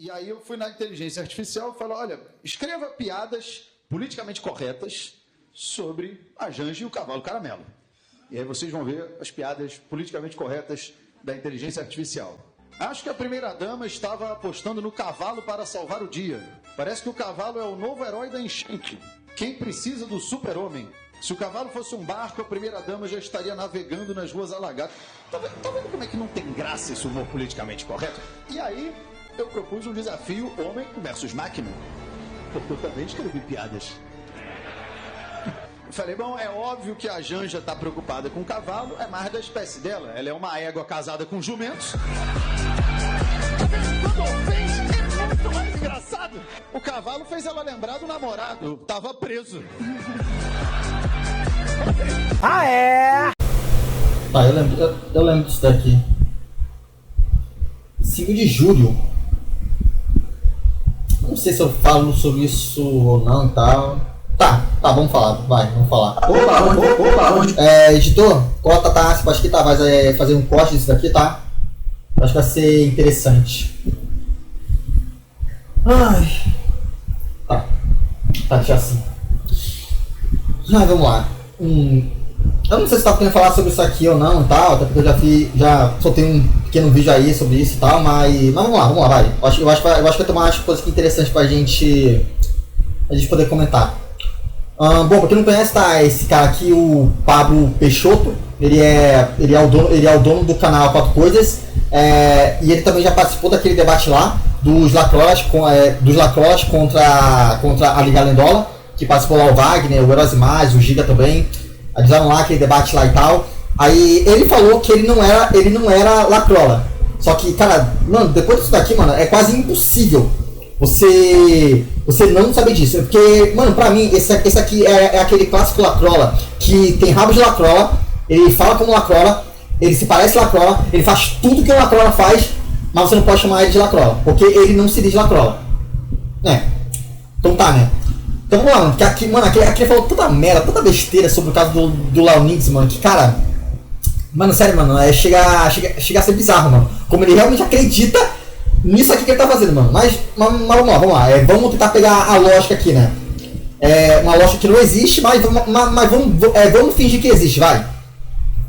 E aí eu fui na inteligência artificial e falei, olha, escreva piadas politicamente corretas sobre a Janja e o cavalo caramelo. E aí vocês vão ver as piadas politicamente corretas da inteligência artificial. Acho que a primeira-dama estava apostando no cavalo para salvar o dia. Parece que o cavalo é o novo herói da enchente. Quem precisa do super-homem? Se o cavalo fosse um barco, a primeira-dama já estaria navegando nas ruas alagadas. Tá vendo como é que não tem graça esse humor politicamente correto? E aí, eu propus um desafio homem versus máquina. Porque eu também escrevi piadas. Falei, bom, é óbvio que a Janja está preocupada com o cavalo, é mais da espécie dela. Ela é uma égua casada com jumentos. Quando fez, é muito mais engraçado. O cavalo fez ela lembrar do namorado. Tava preso. Ah, é? Ah, eu lembro disso daqui. 5 de julho. Não sei se eu falo sobre isso ou não e tal. Tá, vamos falar, vamos falar. Opa, editor, corta, tá? Acho que tá, vai fazer um corte disso daqui, tá? Acho que vai ser interessante. Ai. Tá, deixa assim. Vamos lá. Eu não sei se tá querendo falar sobre isso aqui ou não e tal, até porque eu já soltei um pequeno vídeo aí sobre isso e tal, mas vamos lá, vai. Eu acho que vai ter umas coisas interessantes pra gente poder comentar. Bom, pra quem não conhece, tá, esse cara aqui, o Pablo Peixoto, ele é o dono do canal Quatro Coisas, e ele também já participou daquele debate lá dos Lacroix contra a Liga Lendola, que participou lá o Wagner, o Erosmaz, o Giga também. Eles fizeram lá aquele debate lá e tal. Aí ele falou que ele não era lacrola. Só que, cara, mano, depois disso daqui, mano, é quase impossível você não saber disso. Porque, mano, pra mim, esse aqui é aquele clássico lacrola que tem rabo de lacrola, ele fala como lacrola, ele se parece lacrola, ele faz tudo que um lacrola faz, mas você não pode chamar ele de lacrola, porque ele não se diz lacrola. Então tá, né? Então vamos lá, mano, que aqui ele falou tanta merda, tanta besteira sobre o caso do Leonix, mano, que, cara, mano, sério, mano, chega a ser bizarro, mano, como ele realmente acredita nisso aqui que ele tá fazendo, mano, mas vamos lá, vamos tentar pegar a lógica aqui, né, uma lógica que não existe, mas vamos fingir que existe, vai.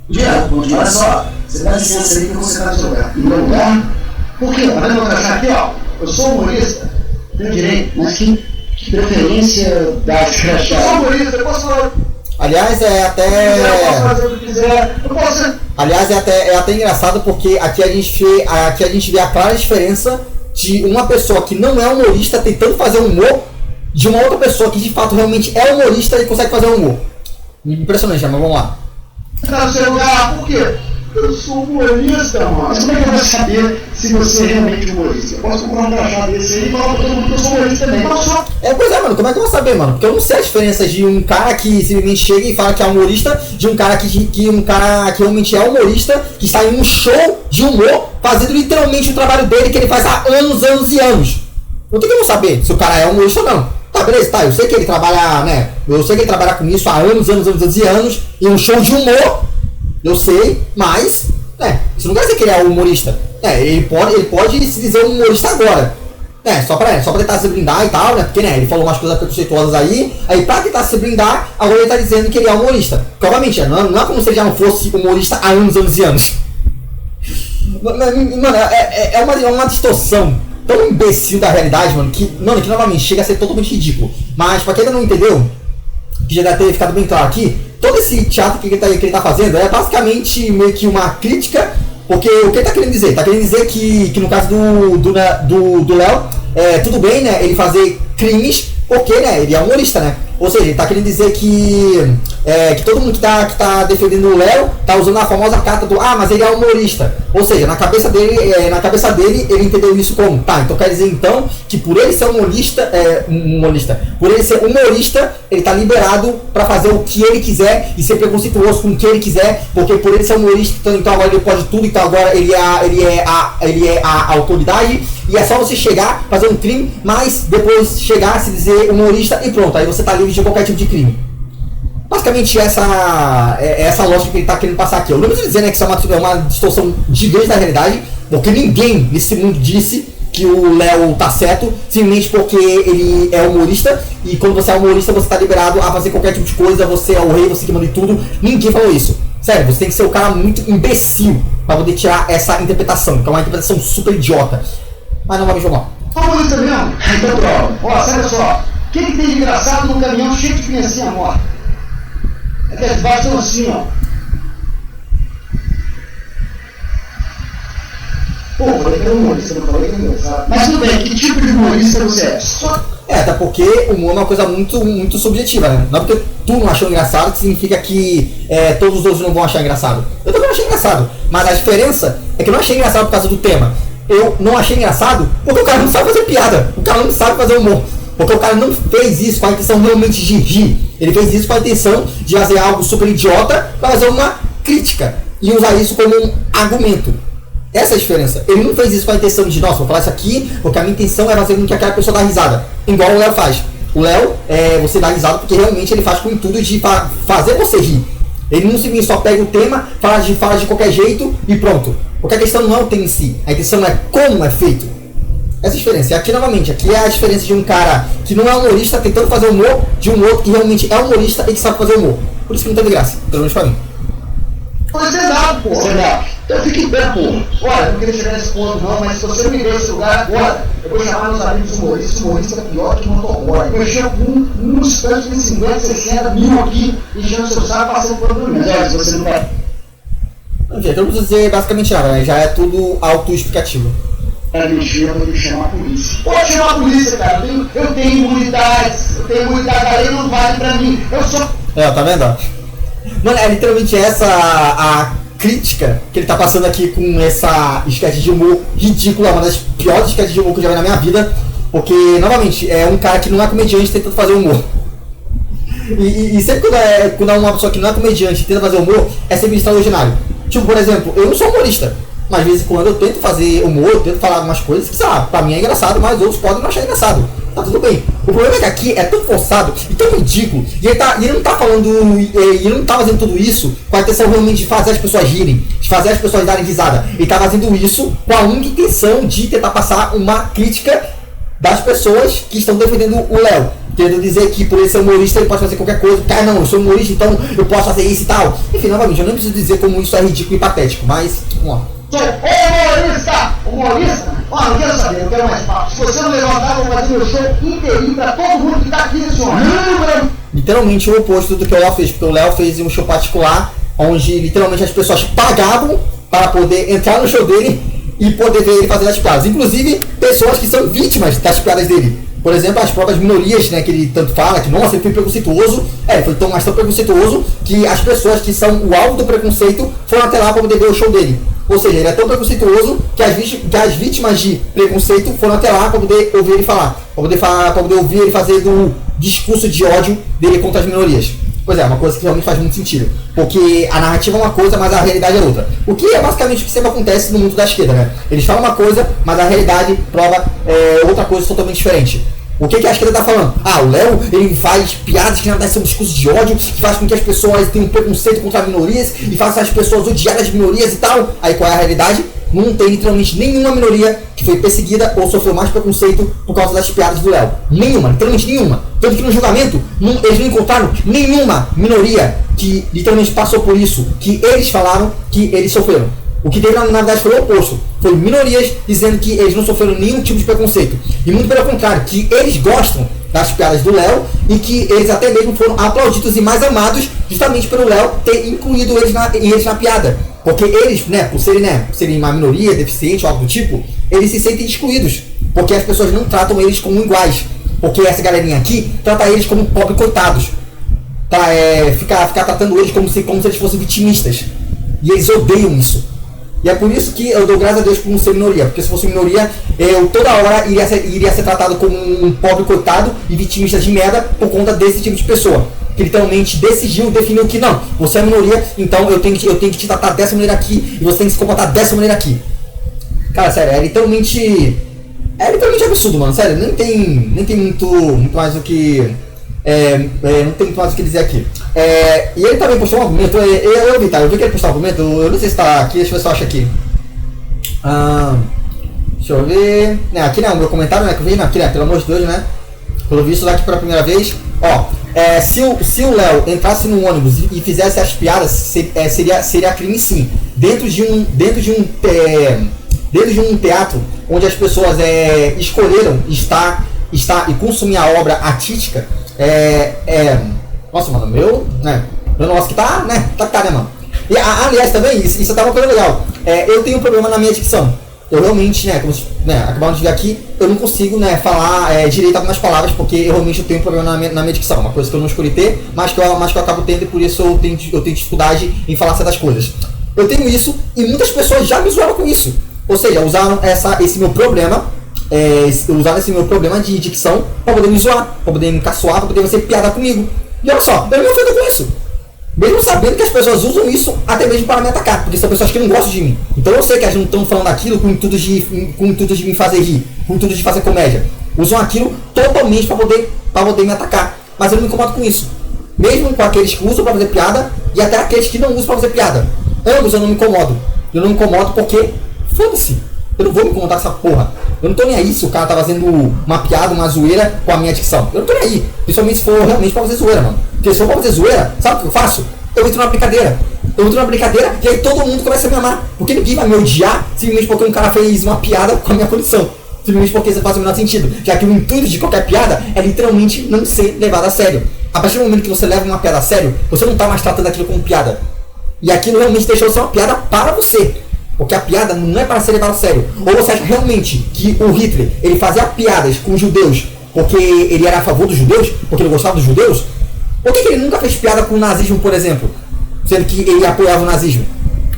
Diego, olha só, você dá licença aí que você tá no lugar. No meu lugar? Por quê? Tá vendo meu cachorro aqui, ó? Eu sou humorista, tenho direito, mas que preferência das crachadas? Eu sou humorista, eu posso falar. Aliás, eu posso fazer o que quiser, eu posso. Aliás, é até engraçado porque aqui a gente vê a clara diferença de uma pessoa que não é humorista tentando fazer humor de uma outra pessoa que de fato realmente é humorista e consegue fazer humor. Impressionante, mas vamos lá. Tá no seu lugar, por quê? Eu sou humorista, mano. Mas como é que eu vou saber se você é realmente humorista? Eu posso comprar um crachá desse aí e falar pra todo mundo que eu sou humorista também. Pois é, mano, como é que eu vou saber, mano? Porque eu não sei a diferença de um cara que simplesmente chega e fala que é humorista, de um cara que realmente é humorista, que está em um show de humor, fazendo literalmente o trabalho dele que ele faz há anos e anos. Não tem como saber se o cara é humorista ou não. Tá, beleza, tá, eu sei que ele trabalha, né? Eu sei que ele trabalha com isso há anos e anos, em um show de humor. Eu sei, mas, isso não quer dizer que ele é humorista. Ele pode se dizer um humorista agora. Só pra tentar se blindar e tal, né? Porque, ele falou umas coisas preconceituosas aí pra tentar se blindar, agora ele tá dizendo que ele é humorista. Porque, obviamente, não é como se ele já não fosse humorista há anos e anos. Mano, é uma distorção tão imbecil da realidade, mano, que novamente chega a ser totalmente ridículo. Mas, pra quem ainda não entendeu, que já deve ter ficado bem claro aqui, todo esse teatro que ele tá fazendo é basicamente meio que uma crítica, porque o que ele tá querendo dizer? Tá querendo dizer que no caso do Léo, tudo bem, né, ele fazer crimes, porque, né, ele é humorista, né? Ou seja, ele tá querendo dizer que todo mundo que tá defendendo o Léo tá usando a famosa carta do mas ele é humorista. Ou seja, na cabeça dele ele entendeu isso como, então quer dizer então que por ele ser por ele ser humorista, ele tá liberado pra fazer o que ele quiser e ser preconceituoso com o que ele quiser, porque por ele ser humorista, então agora ele pode tudo, então agora ele é a autoridade, e é só você chegar, fazer um crime, mas depois chegar, se dizer humorista e pronto, aí você tá livre de qualquer tipo de crime. Basicamente essa lógica que ele está querendo passar aqui. Eu não preciso dizer, né, que isso é uma distorção gigante da realidade, porque ninguém nesse mundo disse que o Léo tá certo, simplesmente porque ele é humorista, e quando você é humorista você tá liberado a fazer qualquer tipo de coisa, você é o rei, você que manda em tudo. Ninguém falou isso. Sério, você tem que ser um cara muito imbecil pra poder tirar essa interpretação, que é uma interpretação super idiota. Mas não vai me jogar. Humorista mesmo? Então prova. Ó, sabe só, o que tem de engraçado num caminhão cheio de criancinha morta? É que as bases são assim, ó. Pô, eu falei que era humorista, não falei que era engraçado. Mas tudo bem, que tipo de humorista você é? Até porque o humor é uma coisa muito subjetiva, né? Não é porque tu não achou engraçado que significa que todos os outros não vão achar engraçado. Eu também não achei engraçado, mas a diferença é que eu não achei engraçado por causa do tema. Eu não achei engraçado porque o cara não sabe fazer piada, o cara não sabe fazer humor. Porque o cara não fez isso com a intenção realmente de rir. Ele fez isso com a intenção de fazer algo super idiota para fazer uma crítica e usar isso como um argumento. Essa é a diferença. Ele não fez isso com a intenção de, nossa, vou falar isso aqui porque a minha intenção é fazer com que aquela pessoa dá risada. Igual o Léo faz. O Léo, você dá risada porque realmente ele faz com o intuito de fazer você rir. Ele não simplesmente só pega o tema, fala de qualquer jeito e pronto. Porque a questão não é o tema em si, a questão é como é feito. Essa diferença. E aqui novamente, aqui é a diferença de um cara que não é humorista tentando fazer humor, de um outro que realmente é humorista e que sabe fazer humor. Por isso que não teve graça, pelo menos pra mim. Você dá, pô. Você dá. Então fique em pé, pô. Olha, não queria chegar nesse ponto não, mas se você não me der esse lugar agora, eu vou chamar meus amigos humoristas. Humorista é pior que motoboy. Eu chego com uns tantos de 50, 60 mil aqui, enchendo o seu saco, passando por mim. Mas se você não vai. Enfim, eu não preciso dizer basicamente nada, né? Já é tudo autoexplicativo. É mentira, eu vou ter que chamar a polícia. Pode chamar a polícia, cara. Eu tenho imunidade, a lei não vale pra mim. Eu sou. Tá vendo? Mano, é literalmente essa a crítica que ele tá passando aqui com essa sketch de humor ridícula, uma das piores sketches de humor que eu já vi na minha vida. Porque, novamente, é um cara que não é comediante tentando fazer humor. E sempre quando é uma pessoa que não é comediante e tenta fazer humor, é sempre extraordinário. Tipo, por exemplo, eu não sou humorista, mas de vez em quando eu tento fazer humor, eu tento falar algumas coisas que, sei lá, pra mim é engraçado, mas outros podem não achar engraçado. Tá tudo bem. O problema é que aqui é tão forçado e tão ridículo, e ele não tá falando, ele não tá fazendo tudo isso com a intenção realmente de fazer as pessoas rirem, de fazer as pessoas darem risada. Ele tá fazendo isso com a única intenção de tentar passar uma crítica das pessoas que estão defendendo o Léo. Querendo dizer que por ele ser humorista ele pode fazer qualquer coisa, cara, não, eu sou humorista, então eu posso fazer isso e tal. Enfim, novamente, eu nem preciso dizer como isso é ridículo e patético, mas, vamos lá. Humorista? Ó, não quero saber, eu quero mais papo. Se você não levantar, eu vou fazer meu show inteirinho pra todo mundo que tá aqui nesse homem. Literalmente o oposto do que o Léo fez, porque o Léo fez um show particular, onde literalmente as pessoas pagavam para poder entrar no show dele e poder ver ele fazer as piadas. Inclusive, pessoas que são vítimas das piadas dele. Por exemplo, as próprias minorias, né, que ele tanto fala, que nossa, ele foi preconceituoso. Ele foi tão preconceituoso que as pessoas que são o alvo do preconceito foram até lá para poder ver o show dele. Ou seja, ele é tão preconceituoso que as vítimas de preconceito foram até lá para poder ouvir ele falar. Para poder ouvir ele fazer do discurso de ódio dele contra as minorias. Pois é, uma coisa que realmente faz muito sentido. Porque a narrativa é uma coisa, mas a realidade é outra. O que é basicamente o que sempre acontece no mundo da esquerda, né? Eles falam uma coisa, mas a realidade prova outra coisa totalmente diferente. O que a esquerda tá falando? O Léo, ele faz piadas que na verdade são um discurso de ódio, que faz com que as pessoas tenham um preconceito contra minorias, e faz as pessoas odiarem as minorias e tal. Aí qual é a realidade? Não tem literalmente nenhuma minoria que foi perseguida ou sofreu mais preconceito por causa das piadas do Léo. Nenhuma, literalmente nenhuma. Tanto que no julgamento, eles não encontraram nenhuma minoria que literalmente passou por isso, que eles falaram que eles sofreram. O que teve na verdade foi o oposto. Foi minorias dizendo que eles não sofreram nenhum tipo de preconceito. E muito pelo contrário, que eles gostam das piadas do Léo e que eles até mesmo foram aplaudidos e mais amados justamente pelo Léo ter incluído eles na piada. Porque eles, né, por serem uma minoria, deficiente ou algo do tipo, eles se sentem excluídos. Porque as pessoas não tratam eles como iguais. Porque essa galerinha aqui trata eles como pobres coitados. Ficar tratando eles como se eles fossem vitimistas. E eles odeiam isso. E é por isso que eu dou graças a Deus por não ser minoria. Porque se fosse minoria, eu toda hora iria ser tratado como um pobre coitado e vitimista de merda por conta desse tipo de pessoa. Que literalmente definiu que não, você é minoria, então eu tenho que te tratar dessa maneira aqui e você tem que se comportar dessa maneira aqui. Cara, sério, é literalmente absurdo, mano, sério, nem tem muito mais o que não tem muito mais o que dizer aqui. E ele também postou um argumento, eu vi que ele postou um argumento, eu não sei se tá aqui, deixa eu ver se eu acho aqui. Deixa eu ver. Né, aqui né, o meu comentário, né? Que eu vi, aqui, né? Pelo amor de Deus, né? Pelo visto daqui pela primeira vez. Ó, se o Léo entrasse no ônibus e fizesse as piadas, seria crime sim. Dentro de um teatro onde as pessoas escolheram estar e consumir a obra artística, nossa, mano, meu negócio que tá, né? Tá, né, mano? E, aliás, também, isso tá uma coisa legal. Eu tenho um problema na minha dicção. Eu realmente, como acabamos de ver aqui, eu não consigo, falar direito algumas palavras, porque eu realmente tenho um problema na minha dicção. Uma coisa que eu não escolhi ter, mas que eu acabo tendo, e por isso eu tenho dificuldade em falar certas coisas. Eu tenho isso, e muitas pessoas já me zoaram com isso. Ou seja, usaram esse meu problema, de dicção para poder me zoar, para poder me caçoar, para poder fazer piada comigo. E olha só, eu não me ofendo com isso. Mesmo sabendo que as pessoas usam isso até mesmo para me atacar, porque são pessoas que não gostam de mim. Então eu sei que elas não estão falando aquilo com o intuito de me fazer rir, com o intuito de fazer comédia. Usam aquilo totalmente para poder me atacar. Mas eu não me incomodo com isso. Mesmo com aqueles que usam para fazer piada e até aqueles que não usam para fazer piada. Ambos eu não me incomodo. Eu não me incomodo porque, foda-se, eu não vou me incomodar com essa porra. Eu não tô nem aí se o cara tá fazendo uma piada, uma zoeira com a minha dicção. Eu não tô nem aí. Principalmente se for realmente pra fazer zoeira, mano. Porque se for pra fazer zoeira, sabe o que eu faço? Eu entro numa brincadeira. E aí todo mundo começa a me amar. Porque ninguém vai me odiar simplesmente porque um cara fez uma piada com a minha condição. Simplesmente porque isso faz o menor sentido. Já que o intuito de qualquer piada é literalmente não ser levado a sério. A partir do momento que você leva uma piada a sério, você não tá mais tratando aquilo como piada. E aquilo realmente deixou de ser uma piada para você. Porque a piada não é para ser levada a sério. Ou você acha realmente que o Hitler, ele fazia piadas com os judeus porque ele era a favor dos judeus? Porque ele gostava dos judeus? Por que ele nunca fez piada com o nazismo, por exemplo? Sendo que ele apoiava o nazismo.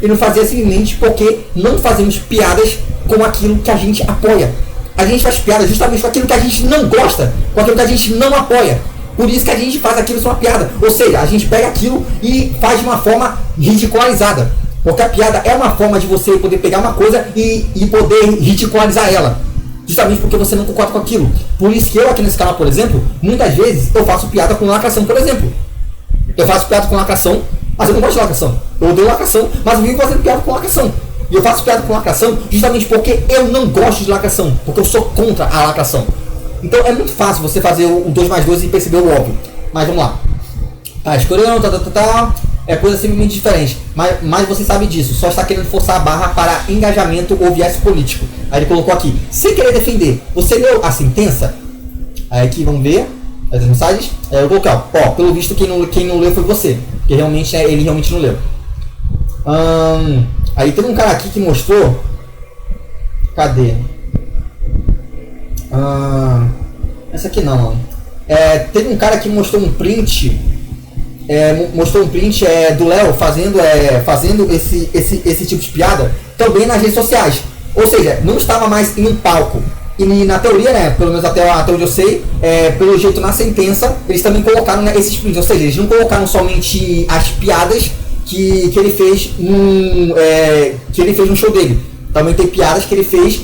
Ele não fazia simplesmente porque não fazemos piadas com aquilo que a gente apoia. A gente faz piada justamente com aquilo que a gente não gosta, com aquilo que a gente não apoia. Por isso que a gente faz aquilo ser uma piada. Ou seja, a gente pega aquilo e faz de uma forma ridicularizada. Porque a piada é uma forma de você poder pegar uma coisa e poder ridicularizar ela. Justamente porque você não concorda com aquilo. Por isso que eu aqui nesse canal, por exemplo, muitas vezes eu faço piada com lacração, por exemplo. Eu faço piada com lacração, mas eu não gosto de lacração. Eu odeio lacração, mas eu vivo fazendo piada com lacração. E eu faço piada com lacração justamente porque eu não gosto de lacração. Porque eu sou contra a lacração. Então é muito fácil você fazer o 2 mais 2 e perceber o óbvio. Mas vamos lá. Tá, escolhendo, é coisa simplesmente diferente. Mas você sabe disso. Só está querendo forçar a barra para engajamento ou viés político. Aí ele colocou aqui. Sem querer defender. Você leu a sentença? Aí aqui, vamos ver. As mensagens. Eu coloquei, ó. Pelo visto, quem não leu foi você. Porque realmente, ele realmente não leu. Aí tem um cara aqui que mostrou. Cadê? Essa aqui não, mano. Teve um cara que mostrou um print. Do Léo fazendo esse tipo de piada também nas redes sociais. Ou seja, não estava mais em um palco. E na teoria, né, pelo menos até onde eu sei, pelo jeito na sentença, eles também colocaram, né, esses prints. Ou seja, eles não colocaram somente as piadas que ele fez no show dele. Também tem piadas que ele fez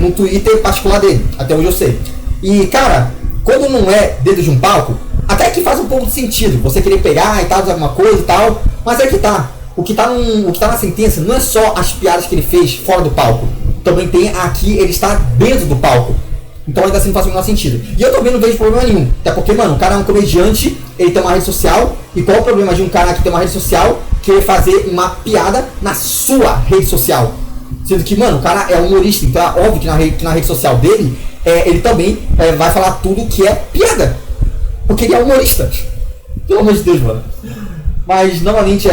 no Twitter particular dele, até onde eu sei. E, cara, quando não é dentro de um palco, até que faz um pouco de sentido você querer pegar e tal, fazer alguma coisa e tal, mas é que tá. O que tá na sentença não é só as piadas que ele fez fora do palco. Também tem aqui, ele está dentro do palco. Então ainda assim não faz o menor sentido. E eu também não vejo problema nenhum. Até porque, mano, o cara é um comediante, ele tem uma rede social. E qual é o problema de um cara que tem uma rede social querer fazer uma piada na sua rede social? Sendo que, mano, o cara é humorista. Então é óbvio que na rede social dele, ele também vai falar tudo que é piada. Porque ele é humorista. Pelo amor de Deus, mano. Mas, novamente,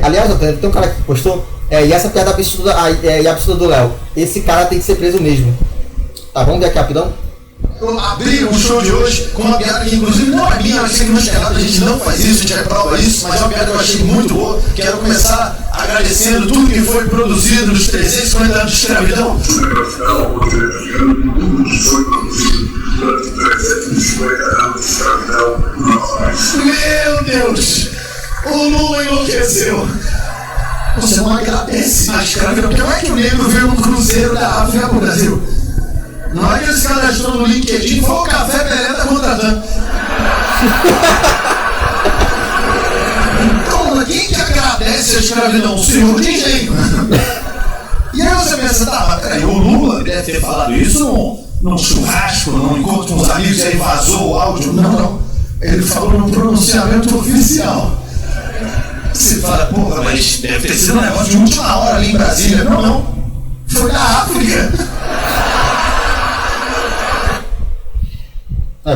aliás, tem um cara que postou. E essa piada absurda do Léo. Esse cara tem que ser preso mesmo. Tá, vamos ver aqui rapidão. Eu abri o show de hoje com uma piada que, inclusive, não é minha, mas sei que não é errado, a gente não faz isso, a gente reprova isso, mas é uma piada que eu achei muito boa. Quero começar agradecendo tudo que foi produzido nos 350 anos de escravidão. Meu Deus! O Lula enlouqueceu! Você não agradece a escravidão, porque não é que o negro veio no cruzeiro da África pro Brasil. Não é que esse cara achou no LinkedIn, foi o Café Pelé tá contratando. Então, quem que agradece a escravidão? O senhor de engenho. E aí você pensa, tá, mas peraí, o Lula deve ter falado isso num churrasco, num encontro com os amigos, e aí vazou o áudio. Não. Ele falou num pronunciamento oficial. Você fala, porra, mas deve ter sido um negócio de última hora ali em Brasília. Não. Foi na África.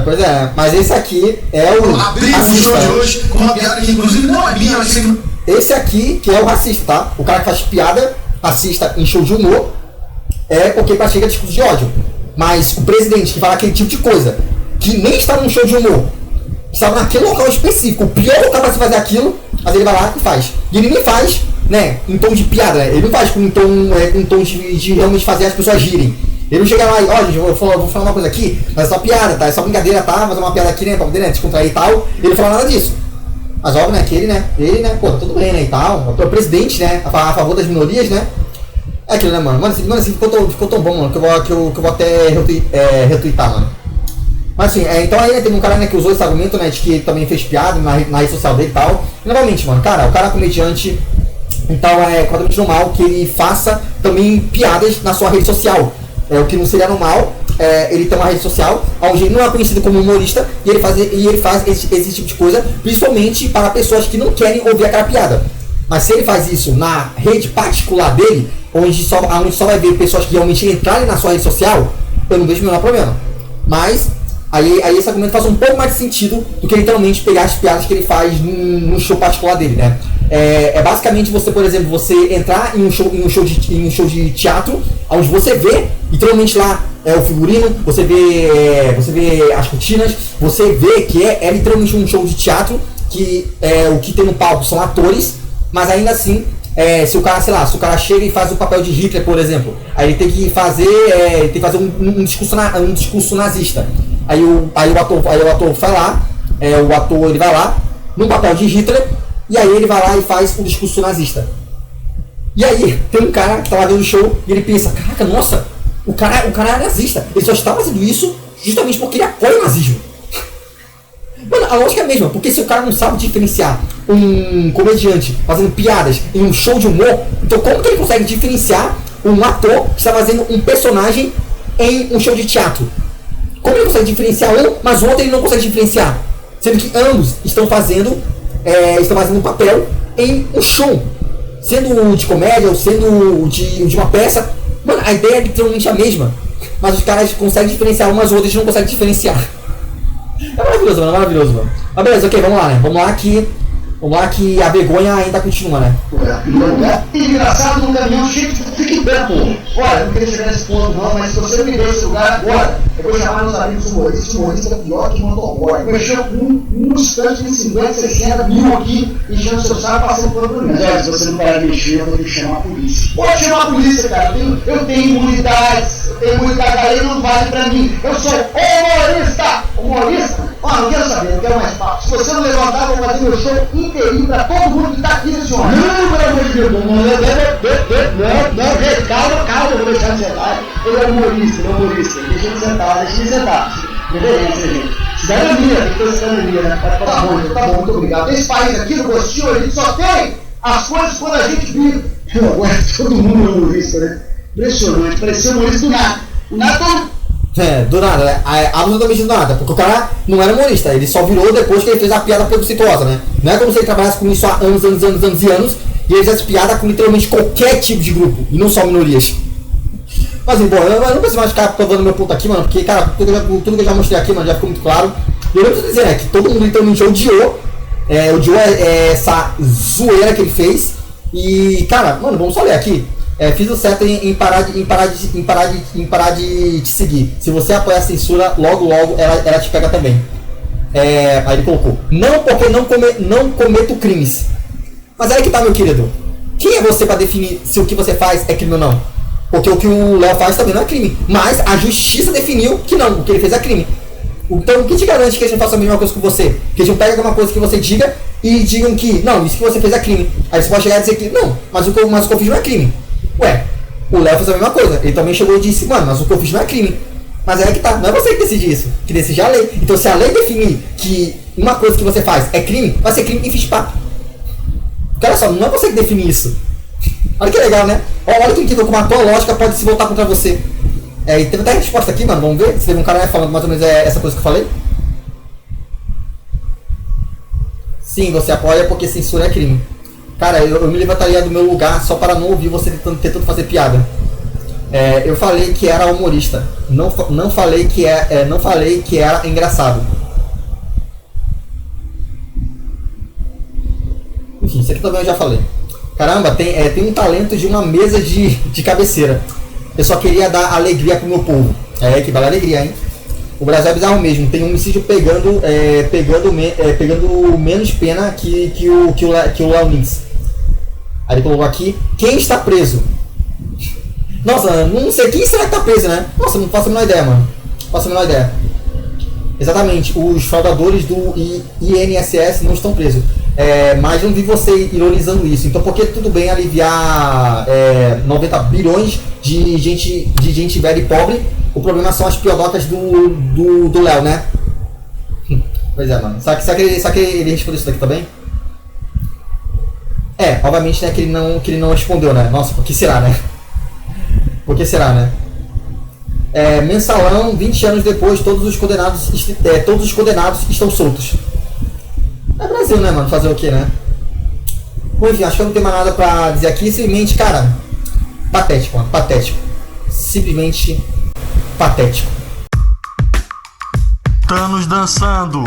Pois é, mas esse aqui é o abri o show de hoje com uma piada que inclusive não é minha, mas que... Esse aqui, que é o racista, tá? O cara que faz piada racista em show de humor é porque pratica discurso de ódio. Mas o presidente que fala aquele tipo de coisa, que nem está num show de humor, estava naquele local específico, o pior local para se fazer aquilo, mas ele vai lá e faz. E ele nem faz, né, em tom de piada, né? Ele não faz com um tom de realmente fazer as pessoas rirem. Ele não chega lá e, ó, gente, vou falar uma coisa aqui, mas é só piada, tá? É só brincadeira, tá? Vou fazer uma piada aqui, né, pra poder, né, descontrair e tal. Ele não fala nada disso. Mas óbvio, né, que ele, né, pô, tá tudo bem, né, e tal. É o presidente, né, a favor das minorias, né. É aquilo, né, mano. Mano, assim ficou tão bom, mano, que eu vou até retweetar, mano. Mas assim, então aí, né, teve um cara, né, que usou esse argumento, né, de que ele também fez piada na rede social dele e tal. E novamente, mano, cara, o cara é comediante, então é completamente normal que ele faça também piadas na sua rede social. O que não seria normal, ele tem uma rede social onde ele não é conhecido como humorista e ele faz esse tipo de coisa, principalmente para pessoas que não querem ouvir aquela piada. Mas se ele faz isso na rede particular dele, onde só vai ver pessoas que realmente entrarem na sua rede social, eu não vejo o menor problema. Mas aí esse argumento faz um pouco mais de sentido do que literalmente pegar as piadas que ele faz no show particular dele, né? É basicamente você, por exemplo, você entrar em um show de teatro, onde você vê literalmente lá o figurino, você vê as cortinas, você vê que é literalmente um show de teatro, que o que tem no palco são atores, mas ainda assim, se o cara chega e faz o papel de Hitler, por exemplo, aí ele tem que fazer um discurso nazista. Aí o ator vai lá, ele vai lá no papel de Hitler, e aí ele vai lá e faz um discurso nazista. E aí tem um cara que tá lá vendo o show e ele pensa, caraca, nossa, o cara é nazista, ele só está fazendo isso justamente porque ele apoia o nazismo. Mano, a lógica é a mesma, porque se o cara não sabe diferenciar um comediante fazendo piadas em um show de humor, então como que ele consegue diferenciar um ator que está fazendo um personagem em um show de teatro? Como ele consegue diferenciar um, mas o outro ele não consegue diferenciar? Sendo que ambos estão fazendo um papel em um show, sendo de comédia ou sendo de uma peça. Mano, a ideia é literalmente a mesma, mas os caras conseguem diferenciar umas ou outras não conseguem diferenciar. É maravilhoso, mano, Mas beleza, ok, vamos lá que a vergonha ainda continua, né? É engraçado no caminhão cheio de... Fique bem, pô. Olha, eu não queria chegar nesse ponto não, mas se você não me der esse lugar agora, eu vou chamar meus amigos humoristas é pior que motoboy. Mexeu com um instante de 50, 60 mil aqui, enchendo o seu saco, passando por outro mundo. Mas se você não parar de mexer, eu vou ter que chamar a polícia. Pode chamar a polícia, cara. Eu tenho imunidade, a lei não vale pra mim. Eu sou humorista. Ó, não quero saber, não quero mais papo. Se você não levantar, eu vou fazer meu show inteirinho pra todo mundo que tá aqui nesse homem. Não, pelo amor de Deus, não, calma, eu vou deixar de sentar. Ele é humorista. Deixa ele sentar. Reverência, gente. Cidadania, tem que ter cidadania, né? Tá bom, muito obrigado. Esse país aqui, no Gostinho, a gente só tem as coisas quando a gente vive. Agora todo mundo é humorista, né? Impressionante, parecia humorista do nada. Do nada, né? Absolutamente do nada, porque o cara não era humorista, ele só virou depois que ele fez a piada preconceituosa, né? Não é como se ele trabalhasse com isso há anos e ele fizesse piada com literalmente qualquer tipo de grupo, e não só minorias. Mas bom, eu não preciso mais ficar provando meu ponto aqui, mano, porque, cara, tudo que eu já mostrei aqui, mano, já ficou muito claro. E eu não preciso dizer, né, que todo mundo literalmente odiou essa zoeira que ele fez. E, cara, mano, vamos só ler aqui. Fiz o certo em parar de te seguir. Se você apoia a censura, logo ela te pega também. Aí ele colocou: não, porque não cometo crimes. Mas aí que tá, meu querido. Quem é você para definir se o que você faz é crime ou não? Porque o que o Léo faz também não é crime. Mas a justiça definiu que não, o que ele fez é crime. Então o que te garante que eles não façam a mesma coisa que você? Que eles não pegam alguma coisa que você diga e digam que não, isso que você fez é crime. Aí você pode chegar e dizer que não, mas o que eu fiz não é crime. Ué, o Léo fez a mesma coisa. Ele também chegou e disse, mano, mas o que eu fiz não é crime. Mas aí que tá, não é você que decide isso, que decide a lei. Então se a lei definir que uma coisa que você faz é crime, vai ser crime e fiz papo. Porque olha só, não é você que define isso. Olha que legal, né? Olha que incrível como a tua lógica pode se voltar contra você. E teve até a resposta aqui, mano, vamos ver? Se teve um cara falando mais ou menos essa coisa que eu falei. Sim, você apoia porque censura é crime. Cara, eu me levantaria do meu lugar só para não ouvir você tentando fazer piada. Eu falei que era humorista. Não falei que era engraçado. Enfim, isso aqui também eu já falei. Caramba, tem um talento de uma mesa de cabeceira. Eu só queria dar alegria pro meu povo. Que vale alegria, hein? O Brasil é bizarro mesmo. Tem um homicídio pegando menos pena que o Léo Lins. Aí ele colocou aqui: quem está preso? Nossa, não sei. Quem será que tá preso, né? Nossa, não faço a menor ideia, mano. Não faço a menor ideia. Exatamente. Os fraudadores do INSS não estão presos. Mas não vi você ironizando isso. Então por que tudo bem aliviar 90 bilhões de gente velha e pobre? O problema são as piodocas do Léo, né? Pois é, mano. Será que ele respondeu isso daqui também? Obviamente, né, que ele não respondeu, né? Nossa, por que será, né? Por que será, né? Mensalão, 20 anos depois, todos os condenados estão soltos. É Brasil, né, mano? Fazer o que, né? Bom, enfim, acho que eu não tenho mais nada pra dizer aqui. Simplesmente, cara, patético, mano. Patético. Simplesmente patético. Thanos dançando.